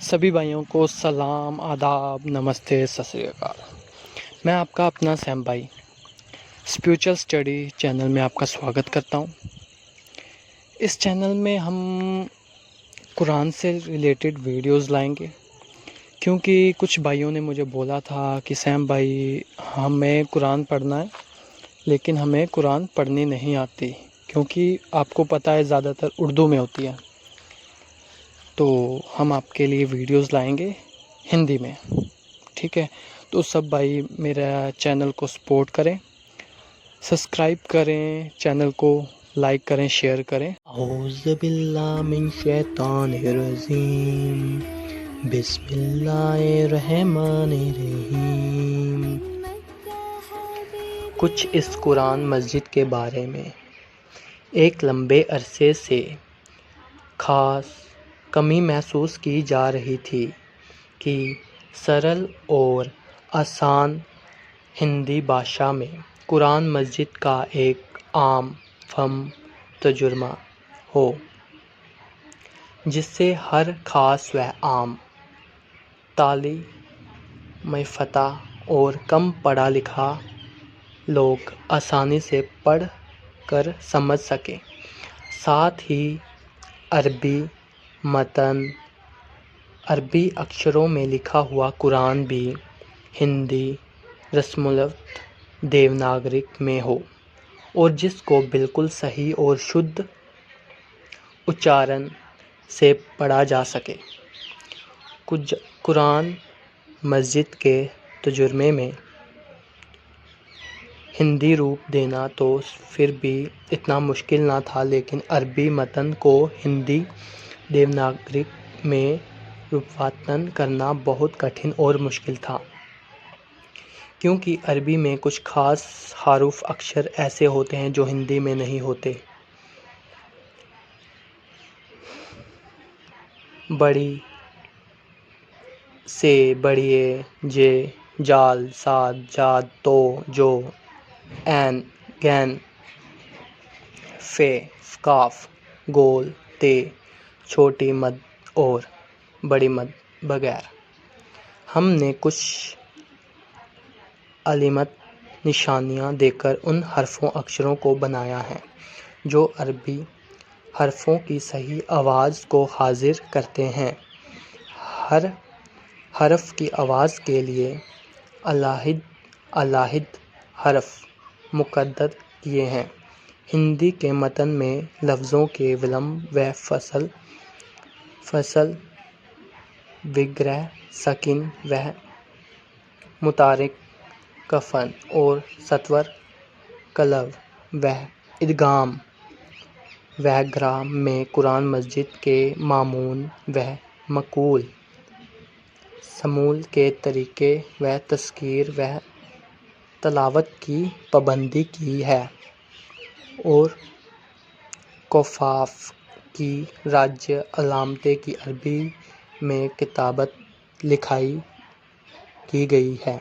सभी भाइयों को सलाम, आदाब, नमस्ते, सत श्री अकाल। मैं आपका अपना सैम भाई स्पिरिचुअल स्टडी चैनल में आपका स्वागत करता हूँ। इस चैनल में हम कुरान से रिलेटेड वीडियोस लाएंगे, क्योंकि कुछ भाइयों ने मुझे बोला था कि सैम भाई हमें कुरान पढ़ना है, लेकिन हमें कुरान पढ़नी नहीं आती, क्योंकि आपको पता है ज़्यादातर उर्दू में होती है। तो हम आपके लिए वीडियोस लाएंगे हिंदी में, ठीक है। तो सब भाई मेरा चैनल को सपोर्ट करें, सब्सक्राइब करें, चैनल को लाइक करें, शेयर करें। औज़ु बिल्लाहि मिन शैतानिर रजीम, बिस्मिल्लाहिर रहमानिर रहीम। कुछ इस कुरान मस्जिद के बारे में। एक लंबे अरसे से खास कमी महसूस की जा रही थी कि सरल और आसान हिंदी भाषा में कुरान मस्जिद का एक आम फहम तर्जुमा हो, जिससे हर खास व आम तालीम याफ्ता और कम पढ़ा लिखा लोग आसानी से पढ़ कर समझ सकें। साथ ही अरबी मतन, अरबी अक्षरों में लिखा हुआ कुरान भी हिंदी रस्मुल्खत देवनागरिक में हो, और जिसको बिल्कुल सही और शुद्ध उच्चारण से पढ़ा जा सके। कुरान मस्जिद के तर्जुमे में हिंदी रूप देना तो फिर भी इतना मुश्किल ना था, लेकिन अरबी मतन को हिंदी देवनागरिक में रूपांतरण करना बहुत कठिन और मुश्किल था, क्योंकि अरबी में कुछ खास हरूफ अक्षर ऐसे होते हैं जो हिंदी में नहीं होते। बड़ी से बड़िए, जे, जाल, साद, जाद, तो, जो, ऐन, गैन, फे, काफ, गोल, ते, छोटी मद और बड़ी मद वगैरह। हमने कुछ अलामत निशानियां देकर उन हरफों अक्षरों को बनाया है जो अरबी हरफों की सही आवाज़ को हाजिर करते हैं। हर हरफ की आवाज़ के लिए अलग-अलग हरफ मुक़द्दर किए हैं। हिंदी के मतन में लफ्ज़ों के विलंब व फसल, विग्रह, सकीन व मुतारिक, कफन और सत्वर, कलव व इदगाम वगैरह में कुरान मस्जिद के मामून व मक़ूल समूल के तरीके व तस्कीर व तलावत की पाबंदी की है, और कफ़ाफ की राज्य अलामतें की अरबी में किताबत लिखाई की गई है,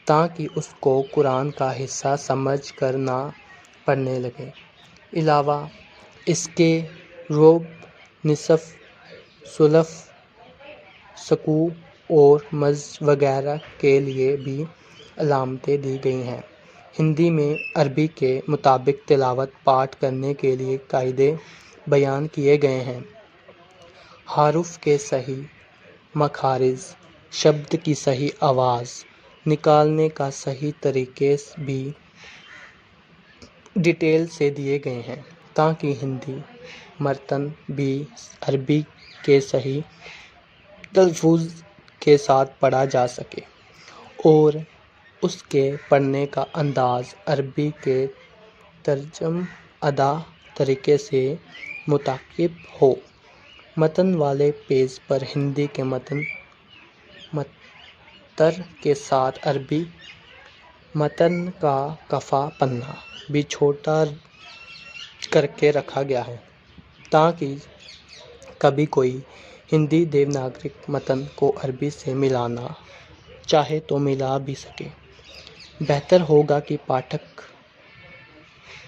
ताकि उसको कुरान का हिस्सा समझ कर ना पढ़ने लगे। अलावा इसके रुब, निसफ़, सुलफ़, सकू और मज़ वगैरह के लिए भी अलामतें दी गई हैं। हिंदी में अरबी के मुताबिक तिलावत पाठ करने के लिए कायदे बयान किए गए हैं। हरूफ के सही मखारिज, शब्द की सही आवाज़ निकालने का सही तरीके भी डिटेल से दिए गए हैं, ताकि हिंदी मतन भी अरबी के सही तलफ़ुज़ के साथ पढ़ा जा सके, और उसके पढ़ने का अंदाज़ अरबी के तर्जमअदा तरीके से मुताबिक हो। मतन वाले पेज पर हिंदी के मतन के साथ अरबी मतन का कफ़ा पन्ना भी छोटा करके रखा गया है, ताकि कभी कोई हिंदी देवनागरिक मतन को अरबी से मिलाना चाहे तो मिला भी सके। बेहतर होगा कि पाठक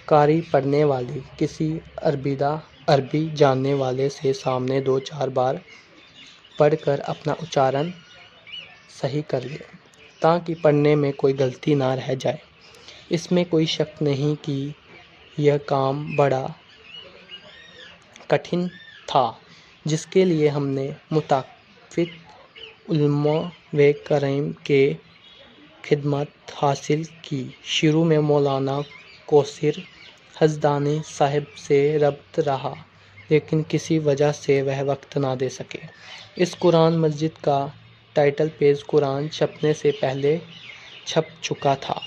कारी पढ़ने वाले किसी अरबी जानने वाले से सामने 2-4 बार پڑھ کر اپنا اچارن صحیح کر لیں تاکہ پڑھنے میں کوئی غلطی نہ رہ جائے۔ اس میں کوئی شک نہیں کہ یہ کام بڑا کٹھن تھا، جس کے لیے ہم نے متفق علماء و کرام کی خدمت حاصل کی۔ شروع میں مولانا کوثر حزدانی صاحب سے رابطہ رہا، لیکن کسی وجہ سے وہ وقت نہ دے سکے۔ اس قرآن مجید کا ٹائٹل پیج قرآن چھپنے سے پہلے چھپ چکا تھا،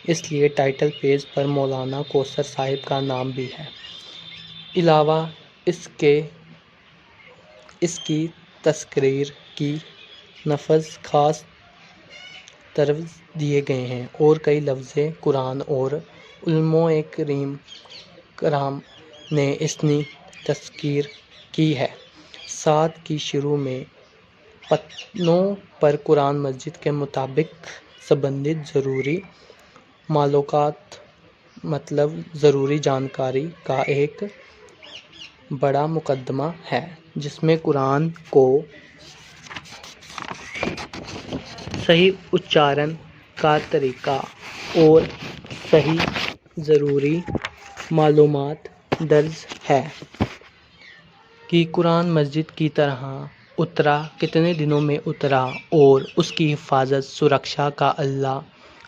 اس لیے ٹائٹل پیج پر مولانا کوثر صاحب کا نام بھی ہے۔ علاوہ اس کی تقریر کی نفذ خاص ترتیب دیے گئے ہیں اور کئی لفظ قرآن اور علماء کرام نے اس کی تذکیر کی ہے۔ ساتھ کی شروع میں پتوں پر قرآن مجید کے مطابق سبندھت ضروری معلومات مطلب ضروری جانکاری کا ایک بڑا مقدمہ ہے، جس میں قرآن کو صحیح اچارن کا طریقہ اور صحیح ضروری معلومات درج ہے کہ قرآن مجید کس طرح اترا، کتنے دنوں میں اترا اور اس کی حفاظت سرکشا کا اللہ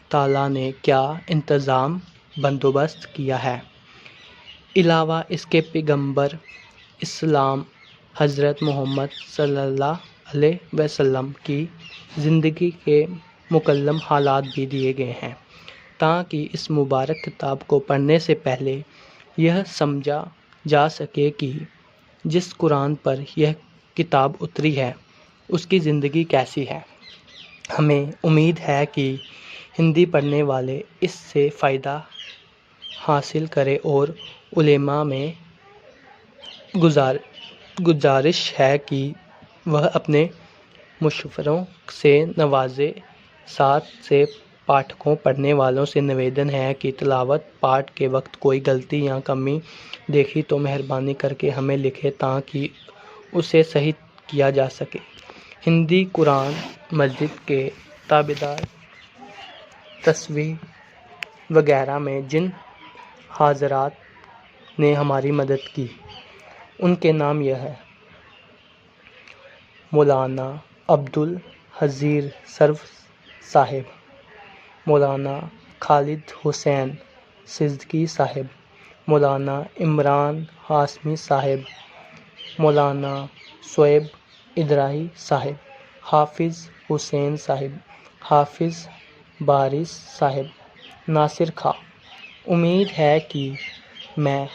تعالیٰ نے کیا انتظام بندوبست کیا ہے۔ علاوہ اس کے پیغمبر اسلام حضرت محمد صلی اللہ علیہ وسلم کی زندگی کے مکمل حالات بھی دیے گئے ہیں، تاکہ اس مبارک کتاب کو پڑھنے سے پہلے یہ سمجھا جا سکے کہ جس قرآن پر یہ کتاب اتری ہے اس کی زندگی کیسی ہے۔ ہمیں امید ہے کہ ہندی پڑھنے والے اس سے فائدہ حاصل کریں اور علماء میں گزارش ہے کہ وہ اپنے مشاوروں سے نوازیں۔ ساتھ سے پاٹھکوں پڑھنے والوں سے نویدن ہے کہ تلاوت پاٹھ کے وقت کوئی غلطی یا کمی دیکھی تو مہربانی کر کے ہمیں لکھیں تاکہ اسے صحیح کیا جا سکے۔ ہندی قرآن مجید کے تابعدار تصحیح وغیرہ میں جن حضرات نے ہماری مدد کی ان کے نام یہ ہیں: مولانا عبدالحضیر سرور صاحب، مولانا خالد حسین صدیقی صاحب، مولانا عمران ہاشمی صاحب، مولانا شعیب ادرائی صاحب، حافظ حسین صاحب، حافظ بارش صاحب، ناصر خاں۔ امید ہے کہ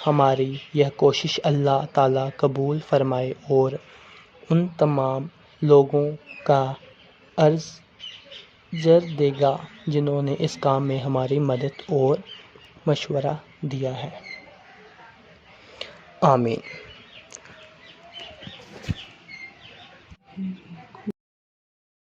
ہماری یہ کوشش اللہ تعالیٰ قبول فرمائے اور ان تمام لوگوں کا اجر دے گا جنہوں نے اس کام میں ہماری مدد اور مشورہ دیا ہے۔ آمین۔